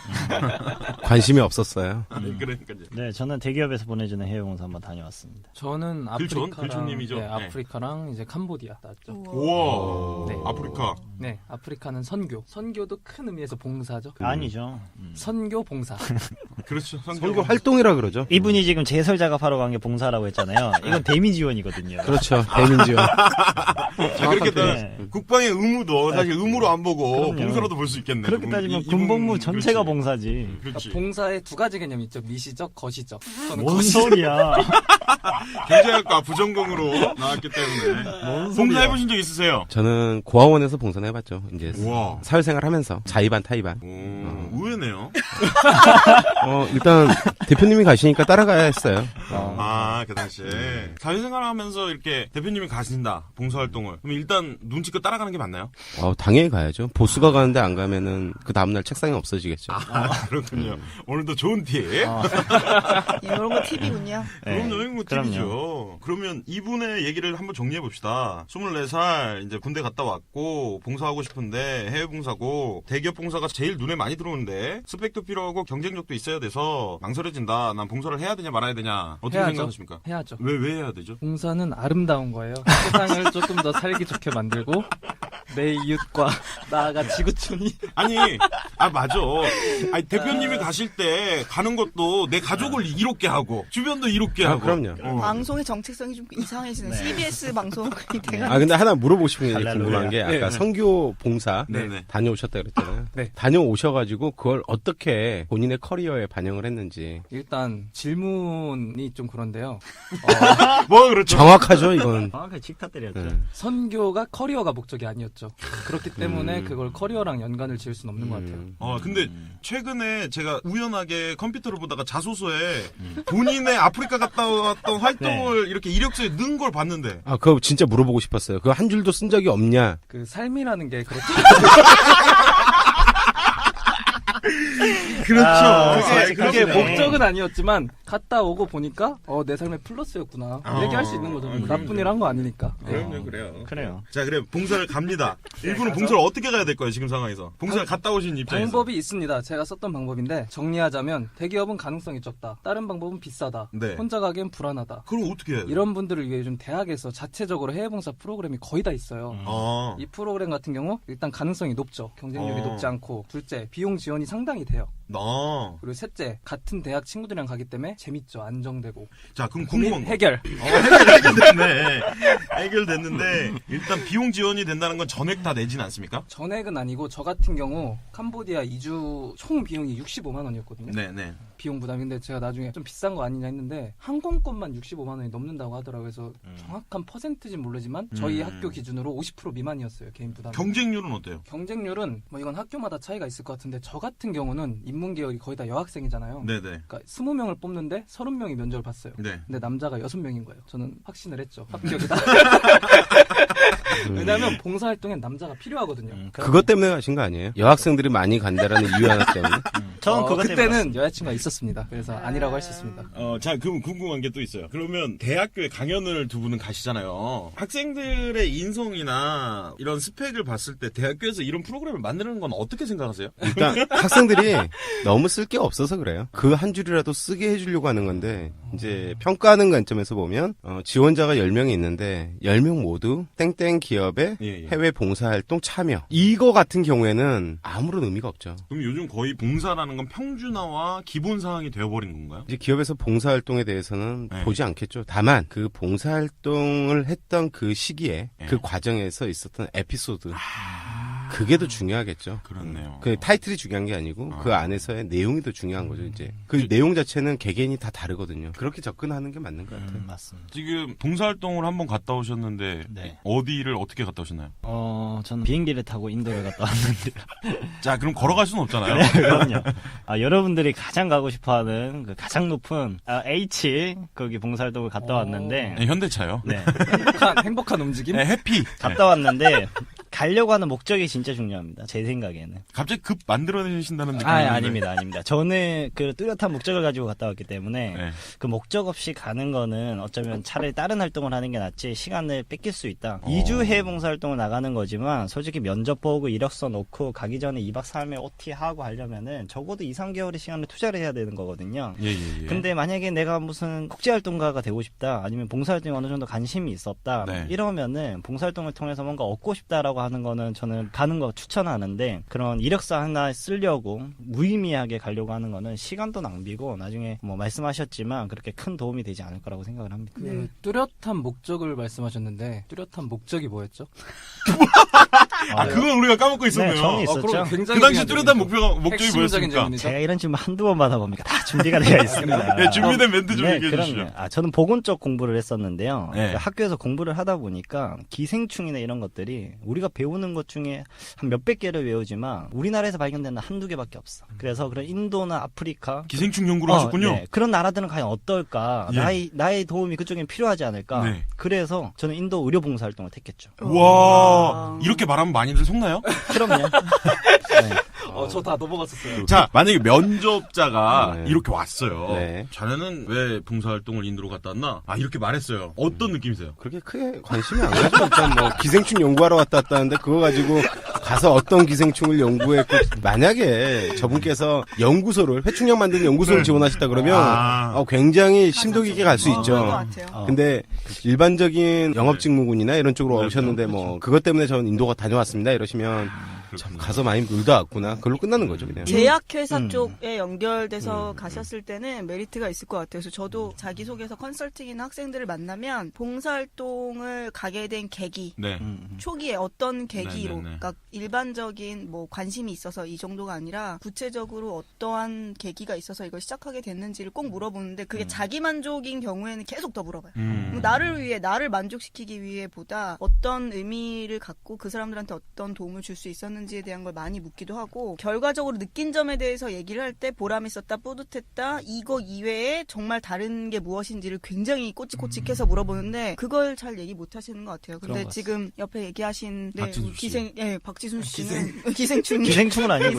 B: 관심이 없었어요.
A: 그러니까
C: 네, 저는 대기업에서 보내주는 해외봉사 한번 다녀왔습니다.
D: 저는
A: 글촌?
D: 아프리카랑
A: 글촌님이죠?
D: 네,
A: 네.
D: 아프리카랑 이제 캄보디아 나왔죠.
A: 우와,
D: 네.
A: 아프리카.
D: 네, 아프리카는 선교. 선교도 큰 의미에서 봉사죠.
C: 아니죠.
D: 선교 봉사.
A: 그렇죠.
B: 선교 활동이라 그러죠.
C: 이분이 지금 제설 작업하러 간 게 봉사라고 했잖아요. 이건 대미 지원이거든요.
B: 그렇죠. 대민지원.
A: 자, 그렇게
C: 네.
A: 국방의 의무도 사실 의무로 안 보고
C: 그럼요.
A: 봉사로도 볼 수 있겠네.
C: 그렇게 따지면
A: 이
C: 군복무
A: 부분,
C: 전체가
A: 그렇지.
C: 봉사지.
A: 그렇지.
D: 봉사에 두 가지 개념이 있죠. 미시적, 거시적. 저는
C: 뭔
D: 거시적.
C: 소리야.
A: 경제학과 부전공으로 나왔기 때문에.
C: 뭔
A: 봉사
C: 소리야.
A: 해보신 적 있으세요?
B: 저는 고아원에서 봉사를 해봤죠. 이제
A: 우와.
B: 사회생활 하면서 자의반 타의반.
A: 오, 의외네요.
B: 일단 대표님이 가시니까 따라가야 했어요.
A: 아, 그 당시에. 사회생활 하면서 이렇게 대표님이 가신다, 봉사활동을. 그럼 일단 눈치껏 따라가는 게 맞나요?
B: 당연히 가야죠. 보수가 가는데 안 가면은 그 다음날 책상이 없어지겠죠.
A: 아, 그렇군요. 오늘도 좋은 팁.
E: 이런 거 팁이군요.
A: 그럼요, 이거 뭐
C: 그럼요.
A: 팁이죠. 그러면 이분의 얘기를 한번 정리해 봅시다. 24살, 이제 군대 갔다 왔고, 봉사하고 싶은데, 해외 봉사고, 대기업 봉사가 제일 눈에 많이 들어오는데, 스펙도 필요하고 경쟁력도 있어야 돼서, 망설여진다. 난 봉사를 해야 되냐 말아야 되냐. 어떻게
D: 해야죠.
A: 생각하십니까?
D: 해야죠.
A: 왜 해야 되죠?
D: 봉사는 아름다운 거예요. 세상을 조금 더 살기 좋게 만들고 내 이웃과 나아가 지구촌이
A: 아니, 맞아. 아니, 대표님이 가실 때 가는 것도 내 가족을 이롭게 하고, 주변도 이롭게 하고.
B: 그럼요.
E: 방송의 정체성이 좀 이상해지는
C: 네.
E: CBS 방송이 돼가
B: 근데 하나 물어보고 싶은 게
C: 할렐루야.
B: 궁금한 게 아까
D: 네, 네.
B: 선교 봉사
A: 네네.
B: 다녀오셨다 그랬잖아요.
D: 네.
B: 다녀오셔가지고 그걸 어떻게 본인의 커리어에 반영을 했는지
D: 일단 질문이 좀 그런데요.
A: 뭐, 그렇죠.
B: 정확하죠 이건.
C: 정확하게 직타 때렸죠.
B: 네.
D: 선교가 커리어가 목적이 아니었죠. 그렇기 때문에 그걸 커리어랑 연관을 지을 수는 없는 것 같아요.
A: 근데 최근에 제가 우연하게 컴퓨터를 보다가 자소서에 본인의 아프리카 갔다 왔던 활동을 이렇게 이력서에 넣은 걸 봤는데.
B: 그거 진짜 물어보고 싶었어요. 그거 한 줄도 쓴 적이 없냐?
D: 그 삶이라는 게 그렇죠.
A: 그렇죠.
D: 그게
C: 그러네.
D: 목적은 아니었지만 갔다 오고 보니까 내 삶의 플러스였구나. 얘기할 수 있는 거죠. 나쁜 일 한 거 아니니까.
A: 그럼요, 그래요.
C: 그래요.
A: 자, 그래 봉사를 갑니다. 일부는 봉사를 어떻게 가야 될 거예요, 지금 상황에서? 봉사를 갔다 오신 입장에서.
D: 방법이 있습니다. 제가 썼던 방법인데 정리하자면 대기업은 가능성이 적다. 다른 방법은 비싸다.
A: 네.
D: 혼자 가기엔 불안하다.
A: 그럼 어떻게 해야 돼요?
D: 이런 분들을 위해 좀 대학에서 자체적으로 해외봉사 프로그램이 거의 다 있어요.
A: 아,
D: 이 프로그램 같은 경우 일단 가능성이 높죠. 경쟁률이 높지 않고 둘째 비용 지원이 상당히 돼요.
A: 나.
D: 그리고 셋째 같은 대학 친구들이랑 가기 때문에 재밌죠. 안정되고.
A: 자, 그럼
D: 고민
A: 궁금한 거.
D: 해결.
A: 해결됐네. 해결됐는데 일단 비용 지원이 된다는 건 전액 다 내진 않습니까?
D: 전액은 아니고 저 같은 경우 캄보디아 2주 총 비용이 65만 원이었거든요.
A: 네네.
D: 비용 부담인데 제가 나중에 좀 비싼 거 아니냐 했는데 항공권만 65만 원이 넘는다고 하더라고요. 그래서 정확한 퍼센트진 모르지만 저희 학교 기준으로 50% 미만이었어요. 개인 부담.
A: 경쟁률은 어때요?
D: 경쟁률은 뭐 이건 학교마다 차이가 있을 것 같은데 저 같은 경우는 인문계열이 거의 다 여학생이잖아요.
A: 네네.
D: 그러니까 20명을 뽑는데 30명이 면접을 봤어요.
A: 네.
D: 근데 남자가 6명인 거예요. 저는 확신을 했죠. 합격이다. 왜냐하면 봉사활동엔 남자가 필요하거든요.
B: 그것 때문에 가신 거 아니에요? 여학생들이 많이 간다라는 이유 하나 때문에?
C: 저는 그것 때문에
D: 그때는 여자친구가 있었습니다. 그래서 아니라고 할 수 있습니다.
A: 자, 그럼 궁금한 게 또 있어요. 그러면 대학교에 강연을 두 분은 가시잖아요. 학생들의 인성이나 이런 스펙을 봤을 때 대학교에서 이런 프로그램을 만드는 건 어떻게 생각하세요?
B: 일단 학생들이 너무 쓸 게 없어서 그래요. 그 한 줄이라도 쓰게 해주려고 하는 건데 이제 평가하는 관점에서 보면 지원자가 10명이 있는데 10명 모두 땡땡 기업의
A: 예.
B: 해외 봉사활동 참여. 이거 같은 경우에는 아무런 의미가 없죠.
A: 그럼 요즘 거의 봉사라는 건 평준화와 기본 사항이 되어버린 건가요?
B: 이제 기업에서 봉사활동에 대해서는
A: 네.
B: 보지 않겠죠. 다만 그 봉사활동을 했던 그 시기에
A: 네.
B: 그 과정에서 있었던 에피소드 그게 더 중요하겠죠.
A: 그렇네요.
B: 그 타이틀이 중요한 게 아니고 그 안에서의 내용이 더 중요한 거죠. 이제 그 내용 자체는 개개인이 다 다르거든요. 그렇게 접근하는 게 맞는 것 같아요.
C: 맞습니다.
A: 지금 봉사활동을 한번 갔다 오셨는데
C: 네.
A: 어디를 어떻게 갔다 오셨나요?
C: 저는 비행기를 타고 인도를 갔다 왔는데.
A: 자, 그럼 걸어갈 수는 없잖아요.
C: 네, 그럼요. 여러분들이 가장 가고 싶어하는 그 가장 높은 H 거기 봉사활동을 갔다 왔는데.
A: 네, 현대차요.
C: 네.
D: 행복한 움직임?
A: 네, 해피.
C: 갔다 왔는데 가려고 하는 목적이 진짜 중요합니다. 제 생각에는.
A: 갑자기 급 만들어내신다는 느낌이
C: 아닙니다. 저는 그 뚜렷한 목적을 가지고 갔다 왔기 때문에
A: 네.
C: 그 목적 없이 가는 거는 어쩌면 차라리 다른 활동을 하는 게 낫지 시간을 뺏길 수 있다. 2주 해외 봉사활동을 나가는 거지만 솔직히 면접 보고 이력서 놓고 가기 전에 2박 3일 OT 하고 하려면은 적어도 2, 3개월의 시간을 투자를 해야 되는 거거든요.
A: 예.
C: 근데 만약에 내가 무슨 국제활동가가 되고 싶다 아니면 봉사활동에 어느 정도 관심이 있었다
A: 네.
C: 이러면은 봉사활동을 통해서 뭔가 얻고 싶다라고 하는 거는 저는 가는 거 추천하는데 그런 이력서 하나 쓰려고 무의미하게 가려고 하는 거는 시간도 낭비고 나중에 뭐 말씀하셨지만 그렇게 큰 도움이 되지 않을 거라고 생각을 합니다.
D: 그 뚜렷한 목적을 말씀하셨는데 뚜렷한 목적이 뭐였죠?
A: 그건 우리가 까먹고 있었네요.
C: 네, 저는 있었죠.
D: 그럼
A: 그
D: 굉장히
A: 당시
D: 중요한
A: 뚜렷한
D: 질문이죠.
A: 목적이
D: 핵심적인
A: 뭐였습니까?
D: 질문이죠.
C: 제가 이런 질문 한두 번 받아봅니까? 다 준비가 되어 있습니다.
A: 네, 준비된 멘트 좀 얘기해
C: 그럼요.
A: 주시죠.
C: 저는 보건 쪽 공부를 했었는데요.
A: 네.
C: 그 학교에서 공부를 하다 보니까 기생충이나 이런 것들이 우리가 배우는 것 중에 한 몇백 개를 외우지만 우리나라에서 발견되는 한두 개밖에 없어. 그래서 그런 인도나 아프리카
A: 기생충 연구를 하셨군요.
C: 네. 그런 나라들은 과연 어떨까?
A: 예.
C: 나의 도움이 그쪽엔 필요하지 않을까?
A: 네.
C: 그래서 저는 인도 의료봉사활동을 택했죠.
A: 와, 이렇게 말하면 많이들 속나요?
C: 그럼요. 네.
D: 저 다 넘어갔었어요.
A: 자, 만약에 면접자가
B: 네.
A: 이렇게 왔어요.
B: 네.
A: 자네는 왜 봉사활동을 인도로 갔다 왔나? 이렇게 말했어요. 어떤 느낌이세요?
B: 그렇게 크게 관심이 안 가죠. 일단 뭐 기생충 연구하러 왔다 왔다는데 그거 가지고 가서 어떤 기생충을 연구했고 만약에 저분께서 연구소를 회충약 만드는 연구소를 지원하셨다 그러면 굉장히 심도 깊게 갈 수
E: 그럴 것
B: 있죠.
E: 같아요.
B: 근데 일반적인 영업직무군이나 이런 쪽으로
A: 네,
B: 오셨는데 뭐 그것 때문에 전 인도가 다녀왔습니다 이러시면 참 가서 많이 놀다 왔구나. 그걸로 끝나는 거죠 그냥.
E: 제약회사 쪽에 연결돼서 가셨을 때는 메리트가 있을 것 같아요. 그래서 저도 자기소개서 컨설팅이나 학생들을 만나면 봉사활동을 가게 된 계기,
A: 네.
E: 초기에 어떤 계기로,
A: 네네네.
E: 그러니까 일반적인 뭐 관심이 있어서 이 정도가 아니라 구체적으로 어떠한 계기가 있어서 이걸 시작하게 됐는지를 꼭 물어보는데 그게 자기 만족인 경우에는 계속 더 물어봐요. 나를 위해, 나를 만족시키기 위해 보다 어떤 의미를 갖고 그 사람들한테 어떤 도움을 줄 수 있었는지에 대한 걸 많이 묻기도 하고 결과적으로 느낀 점에 대해서 얘기를 할 때 보람 있었다, 뿌듯했다, 이거 이외에 정말 다른 게 무엇인지를 굉장히 꼬치꼬치해서 물어보는데 그걸 잘 얘기 못 하시는 것 같아요. 근데
C: 것
E: 지금 옆에 얘기하신
A: 박지순 씨.
E: 박지순 씨는 기생충
C: 기생충은 아니고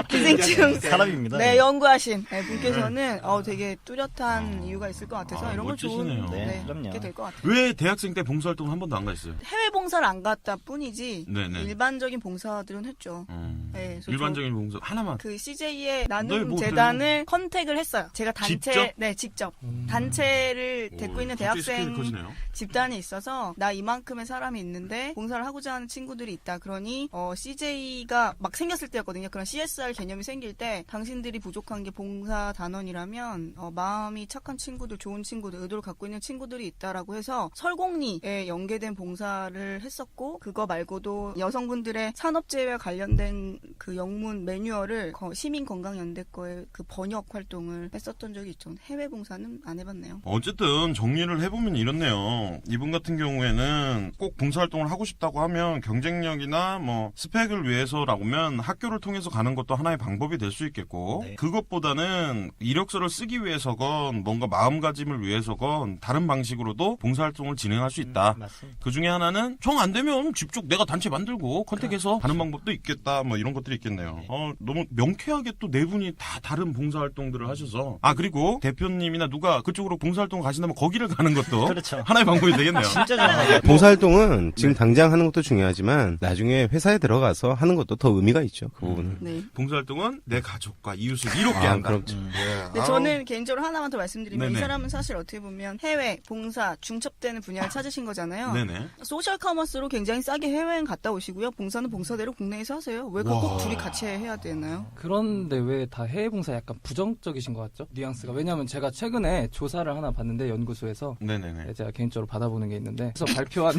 E: 기생충
C: 사람입니다.
E: 네, 연구하신 분께서는 되게 뚜렷한 이유가 있을 것 같아서 이런 걸 좋은
A: 멋지시네요.
C: 네, 그럼요.
E: 게 될 것 같아요.
A: 왜 대학생 때 봉사활동을 한 번도 안 가셨어요?
E: 해외 봉사를 안 갔다 뿐이지
A: 네네.
E: 일반적인 봉사들은 했죠. 네, 그래서
A: 일반적인 봉사 하나만.
E: 그 CJ의
A: 네,
E: 나눔
A: 뭐
E: 재단을 컨택을 했어요. 제가 단체,
A: 직접?
E: 네, 직접. 단체를 데리고 있는
A: 갑자기 스케일이
E: 대학생
A: 커지네요.
E: 집단이 있어서 나 이만큼의 사람이 있는데 봉사를 하고자 하는 친구들이 있다. 그러니 CJ가 막 생겼을 때였거든요. 그런 CSR 개념이 생길 때 당신들이 부족한 게 봉사 단원이라면 마음이 착한 친구들, 좋은 친구들, 의도를 갖고 있는 친구들이 있다라고 해서 설공리에 연계된 봉사를 했었고 그거 말고도 여성분들의 산업재해와 관련된 그 영문 매뉴얼을 시민건강연대 거에 그 번역 활동을 했었던 적이 있죠. 해외 봉사는 안 해봤네요.
A: 어쨌든 정리를 해보면 이렇네요. 이분 같은 경우에는 꼭 봉사활동을 하고 싶다고 하면 경쟁력이나 뭐 스펙을 위해서라고면 학교를 통해서 가는 것도 하나의 방법이 될 수 있겠고
C: 네.
A: 그것보다는 이력서를 쓰기 위해서건 뭔가 마음가짐을 위해서건 다른 방식으로도 봉사활동을 진행할 수 있다.
C: 맞습니다.
A: 그 중에 하나는 정 안 되면 직접 내가 단체 만들고 컨택해서 하는 방법도 있겠다. 뭐 이런 것들이 있겠네요.
C: 네.
A: 너무 명쾌하게 또 네 분이 다 다른 봉사활동들을 하셔서 그리고 대표님이나 누가 그쪽으로 봉사활동 가신다면 거기를 가는 것도
C: 그렇죠.
A: 하나의 방법이 되겠네요.
C: 진짜 좋아요.
B: 봉사활동은 지금 당장 하는 것도 중요하지만 나중에 회사에 들어가서 하는 것도 더 의미가 있죠. 그 부분은.
E: 네.
A: 봉사활동은 내 가족과 이웃을 이롭게 한다.
B: 그렇죠.
A: 예.
E: 근데 저는 개인적으로 하나만 더 말씀드리면
A: 네네.
E: 이 사람은 사실 어떻게 보면 해외, 봉사, 중첩되는 분야를 찾으신 거잖아요.
A: 네네.
E: 소셜 커머스로 굉장히 싸게 해외여행 갔다 오시고요. 봉사는 봉사대로 국내에서 하세요. 왜 그걸 꼭 둘이 같이 해야 되나요?
D: 그런데 왜 다 해외 봉사 약간 부정적이신 것 같죠? 뉘앙스가. 왜냐하면 제가 최근에 조사를 하나 봤는데 연구소에서
A: 네네네.
D: 제가 개인적으로 받아보는 게 있는데 그래서 발표한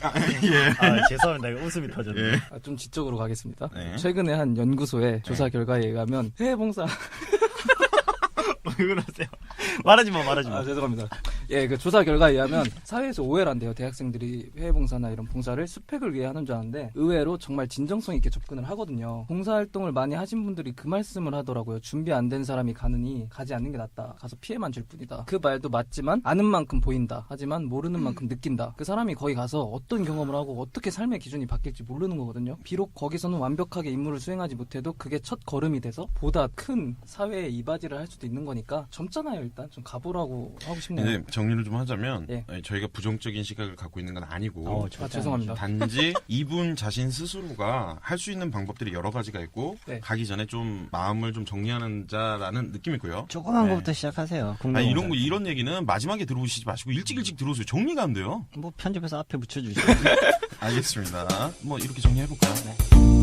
C: 아, 죄송합니다. 이거 웃음이 터졌네요.
A: 예.
D: 좀 지적으로 가겠습니다.
A: 네.
D: 최근에 한 연구소의 조사 결과에 의하면 해외 봉사
C: 왜 그러세요? 말하지 마.
D: 죄송합니다. 예, 그 조사 결과에 의하면 사회에서 오해를 한대요. 대학생들이 해외 봉사나 이런 봉사를 스펙을 위해 하는 줄 아는데 의외로 정말 진정성 있게 접근을 하거든요. 봉사활동을 많이 하신 분들이 그 말씀을 하더라고요. 준비 안 된 사람이 가느니 가지 않는 게 낫다. 가서 피해만 줄 뿐이다. 그 말도 맞지만 아는 만큼 보인다. 하지만 모르는 만큼 느낀다. 그 사람이 거기 가서 어떤 경험을 하고 어떻게 삶의 기준이 바뀔지 모르는 거거든요. 비록 거기서는 완벽하게 임무를 수행하지 못해도 그게 첫 걸음이 돼서 보다 큰 사회에 이바지를 할 수도 있는 거니까 젊잖아요. 일단 좀 가보라고 하고 싶네요.
A: 근데 정리를 좀 하자면
D: 예.
A: 저희가 부정적인 시각을 갖고 있는 건 아니고
D: 죄송합니다.
A: 단지 이분 자신 스스로가 할 수 있는 방법들이 여러 가지가 있고
D: 네.
A: 가기 전에 좀 마음을 좀 정리하는 자라는 느낌이고요.
C: 조그만
A: 네.
C: 것부터 시작하세요.
A: 이런 얘기는 마지막에 들어오시지 마시고 일찍 들어오세요. 정리가 안 돼요.
C: 뭐 편집해서 앞에 붙여주시죠.
A: 알겠습니다. 뭐 이렇게 정리해볼까요?